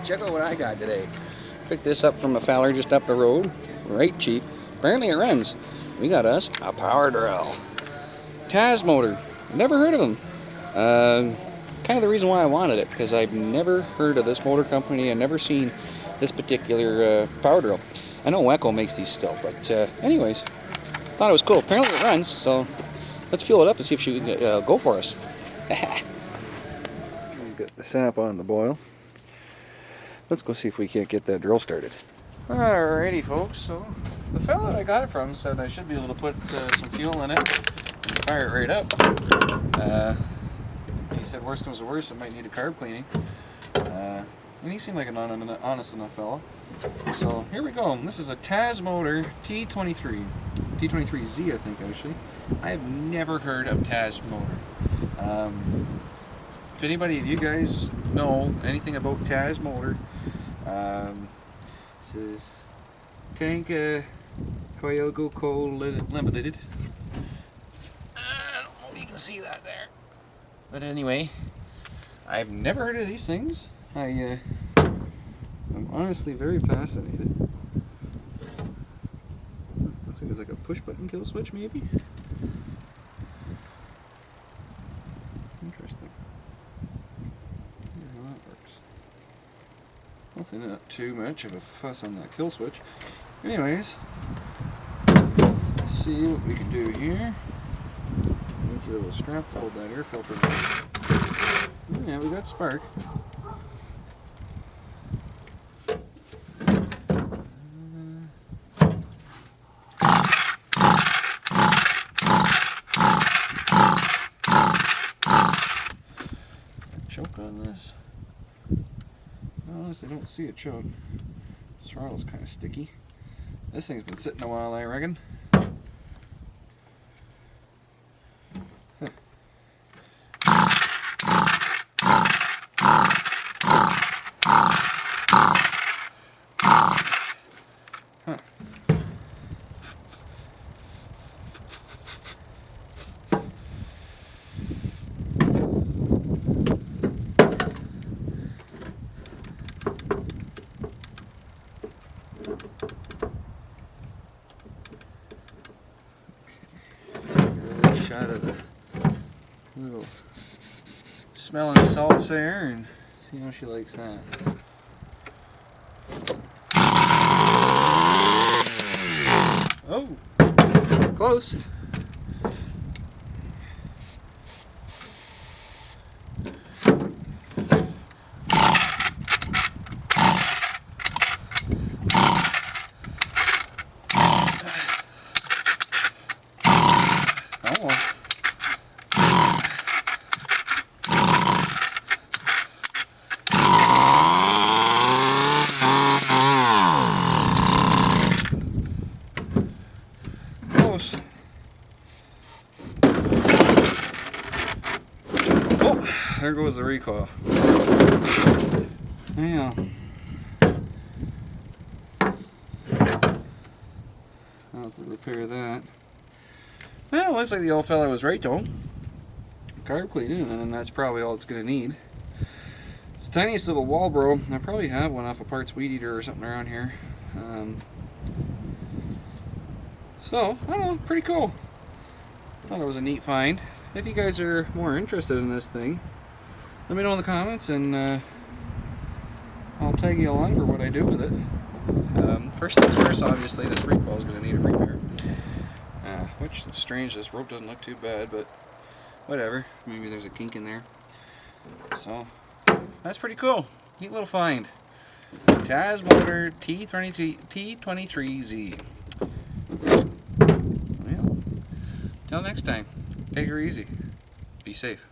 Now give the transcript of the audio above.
Check out what I got today. Picked this up from a feller just up the road. Right cheap. Apparently it runs. We got us a power drill. TAZ motor. Never heard of them. Kind of the reason why I wanted it, because I've never heard of this motor company. I've never seen this particular power drill. I know Wacko makes these still, but anyways, thought it was cool. Apparently it runs, so let's fuel it up and see if she can go for us. We've got the sap on the boil. Let's go see if we can't get that drill started. Alrighty folks, so the fellow I got it from said I should be able to put some fuel in it and fire it right up. He said worst comes to worst, it might need a carb cleaning. And he seemed like an honest enough fellow. So here we go. This is a TAZ motor T23. T23Z I think actually. I have never heard of TAZ motor. If anybody of you guys know anything about TAZ motor, this is Tank Koyogo Co Limited. I don't know if you can see that there. But anyway, I've never heard of these things. I'm honestly very fascinated. Looks like it's like a push button kill switch maybe? Interesting. How that works. Nothing not too much of a fuss on that kill switch. Anyways, let's see what we can do here. Needs a little strap to hold that air filter. Yeah, we got spark. Choke on this. Honestly, don't see a choke. This throttle's kind of sticky. This thing's been sitting a while, I reckon. Shot of the little smelling salts there and see how she likes that. Oh, close. Almost. Close. Oh, there goes the recoil. Yeah. I'll have to repair that. Well, looks like the old fella was right though. Carb cleaning, and that's probably all it's going to need. It's the tiniest little wall bro. I probably have one off a parts weed eater or something around here. So, I don't know, pretty cool. Thought it was a neat find. If you guys are more interested in this thing, let me know in the comments and I'll tag you along for what I do with it. First things first, obviously, this recoil is going to need a repair. Which is strange, this rope doesn't look too bad, but whatever. Maybe there's a kink in there. So, that's pretty cool. Neat little find. TAZ motor T23Z. Well, till next time, take her easy. Be safe.